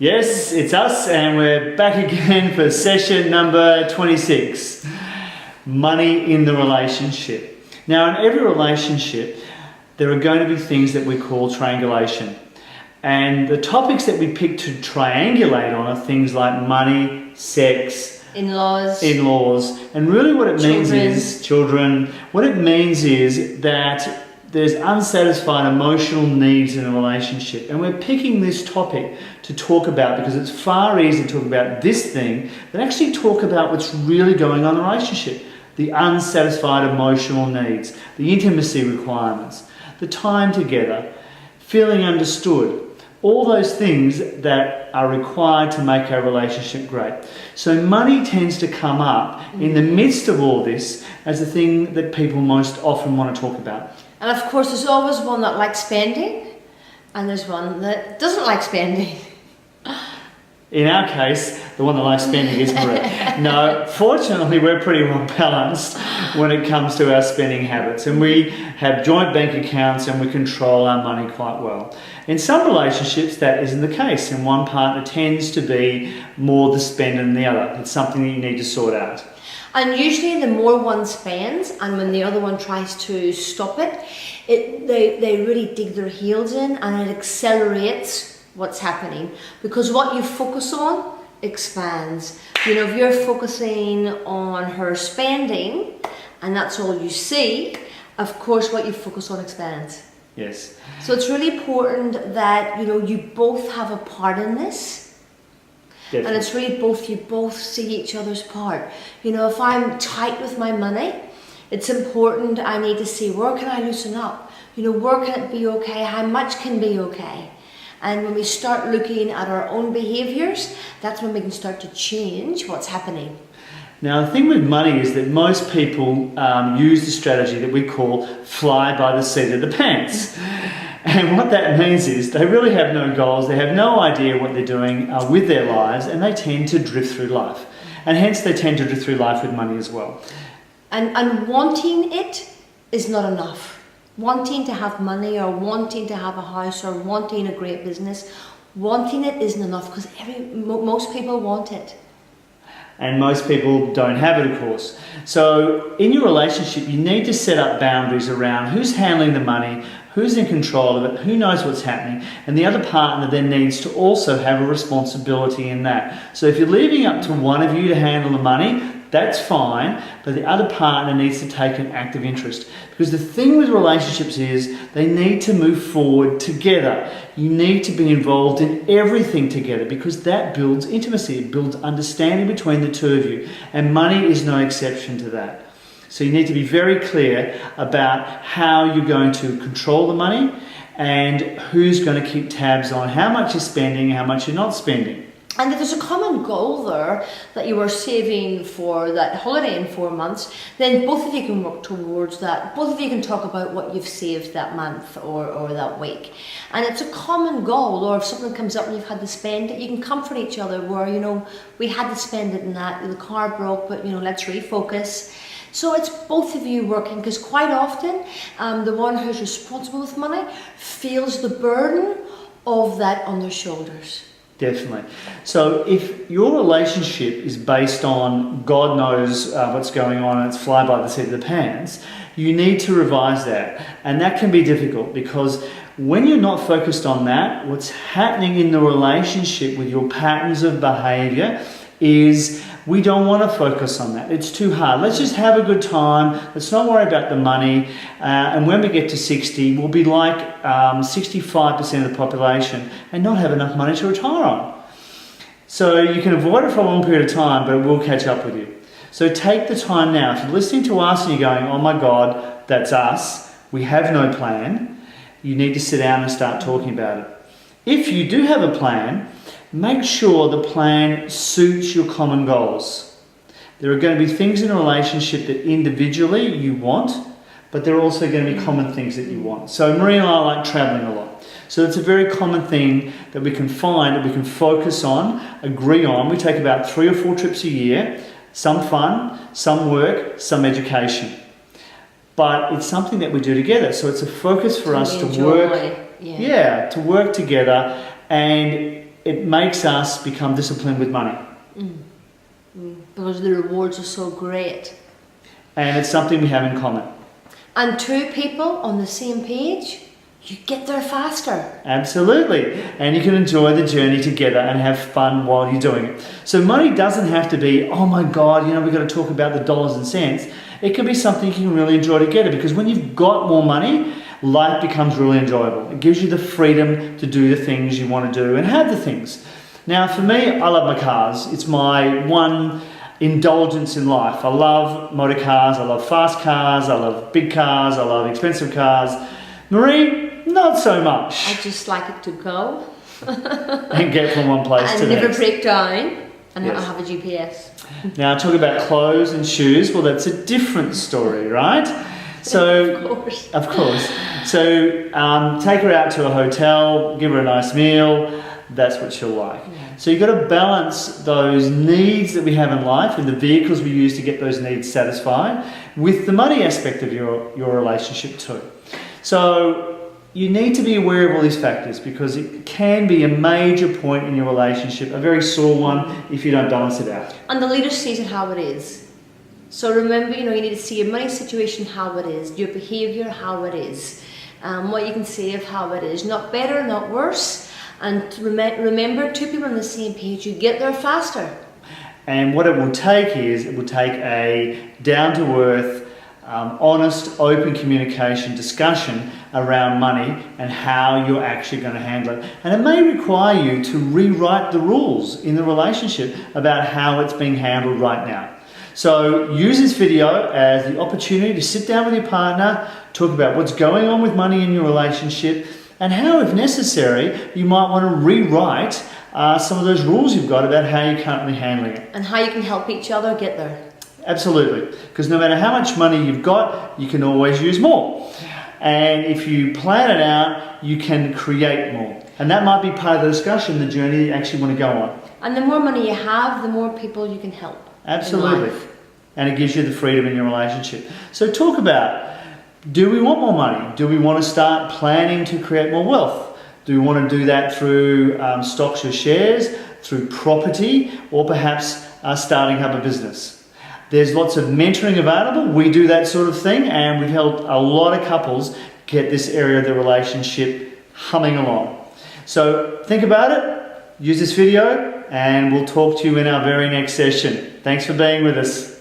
Yes, it's us, and we're back again for session number 26. Money in the relationship. Now, in every relationship, there are going to be things that we call triangulation. And the topics that we pick to triangulate on are things like money, sex, in-laws, and really what it means Children. is children. What it means is that there's unsatisfied emotional needs in a relationship, and we're picking this topic to talk about because it's far easier to talk about this thing than actually talk about what's really going on in the relationship. The unsatisfied emotional needs, the intimacy requirements, the time together, feeling understood, all those things that are required to make our relationship great. So money tends to come up in the midst of all this as the thing that people most often want to talk about. and of course there's always one that likes spending and there's one that doesn't like spending. In our case, the one that likes spending is Marie. No, fortunately, we're pretty well balanced when it comes to our spending habits, and we have joint bank accounts and we control our money quite well. In some relationships, that isn't the case, and one partner tends to be more the spender than the other. It's something that you need to sort out. And usually the more one spends and when the other one tries to stop it, they really dig their heels in and it accelerates what's happening, because what you focus on expands. You know, if you're focusing on her spending and that's all you see, of course what you focus on expands. Yes. So it's really important that, you know, you both have a part in this. Definitely. And it's really you both see each other's part. You know, if I'm tight with my money, it's important I need to see, where can I loosen up? You know, where can it be okay? How much can be okay? And when we start looking at our own behaviours, that's when we can start to change what's happening. Now, the thing with money is that most people use the strategy that we call fly by the seat of the pants. And what that means is they really have no goals, they have no idea what they're doing with their lives, and they tend to drift through life. And hence they tend to drift through life with money as well. And wanting it is not enough. Wanting to have money or wanting to have a house or wanting a great business, wanting it isn't enough, because most people want it. And most people don't have it, of course. So in your relationship, you need to set up boundaries around who's handling the money, who's in control of it, who knows what's happening, and the other partner then needs to also have a responsibility in that. So if you're leaving up to one of you to handle the money, that's fine, but the other partner needs to take an active interest. Because the thing with relationships is they need to move forward together. You need to be involved in everything together because that builds intimacy, it builds understanding between the two of you. And money is no exception to that. So you need to be very clear about how you're going to control the money and who's going to keep tabs on how much you're spending, how much you're not spending. And if there's a common goal there that you are saving for that holiday in 4 months, then both of you can work towards that. Both of you can talk about what you've saved that month or that week. And it's a common goal, or if something comes up and you've had to spend it, you can comfort each other where, you know, we had to spend it in that, the car broke, but, you know, let's refocus. So it's both of you working, because quite often the one who's responsible with money feels the burden of that on their shoulders. Definitely. So if your relationship is based on God knows what's going on and it's fly by the seat of the pants, you need to revise that. And that can be difficult because when you're not focused on that, what's happening in the relationship with your patterns of behaviour is we don't want to focus on that. It's too hard. Let's just have a good time. Let's not worry about the money. And when we get to 60, we'll be like 65% of the population and not have enough money to retire on. So you can avoid it for a long period of time, but it will catch up with you. So take the time now. If you're listening to us and you're going, oh my God, that's us. We have no plan. You need to sit down and start talking about it. If you do have a plan, make sure the plan suits your common goals. There are going to be things in a relationship that individually you want, but there are also going to be common things that you want. So Marie and I like travelling a lot. So it's a very common thing that we can find, that we can focus on, agree on. We take about 3 or 4 trips a year, some fun, some work, some education. But it's something that we do together. So it's a focus for us to work. Yeah, to work together and it makes us become disciplined with money. Because the rewards are so great. And it's something we have in common. And two people on the same page, you get there faster. Absolutely. And you can enjoy the journey together and have fun while you're doing it. So money doesn't have to be, oh my God, we've got to talk about the dollars and cents. It can be something you can really enjoy together, because when you've got more money, life becomes really enjoyable. It gives you the freedom to do the things you want to do and have the things. Now, for me, I love my cars. It's my one indulgence in life. I love motor cars, I love fast cars, I love big cars, I love expensive cars. Marie, not so much. I just like it to go. And get from one place to and the never next. break down. And Yes. I have a GPS. Now, talk about clothes and shoes. Well, that's a different story, right? So, Of course. of course. So, take her out to a hotel, give her a nice meal. That's what she'll like. So you've got to balance those needs that we have in life and the vehicles we use to get those needs satisfied with the money aspect of your relationship too. So you need to be aware of all these factors, because it can be a major point in your relationship, a very sore one if you don't balance it out. And the leader sees it how it is. So remember, you need to see your money situation how it is, your behaviour how it is, what you can say of how it is. Not better, not worse. And remember, two people on the same page, you get there faster. And what it will take is, it will take a down-to-earth, honest, open communication discussion around money and how you're actually going to handle it. And it may require you to rewrite the rules in the relationship about how it's being handled right now. So use this video as the opportunity to sit down with your partner, talk about what's going on with money in your relationship, and how, if necessary, you might want to rewrite some of those rules you've got about how you're currently handling it. And how you can help each other get there. Absolutely, because no matter how much money you've got, you can always use more. And if you plan it out, you can create more. And that might be part of the discussion, the journey you actually want to go on. And the more money you have, the more people you can help. Absolutely. In life. And it gives you the freedom in your relationship. So talk about, do we want more money? Do we want to start planning to create more wealth? Do we want to do that through stocks or shares, through property, or perhaps starting up a business? There's lots of mentoring available. We do that sort of thing, and we've helped a lot of couples get this area of the relationship humming along. So think about it, use this video, and we'll talk to you in our very next session. Thanks for being with us.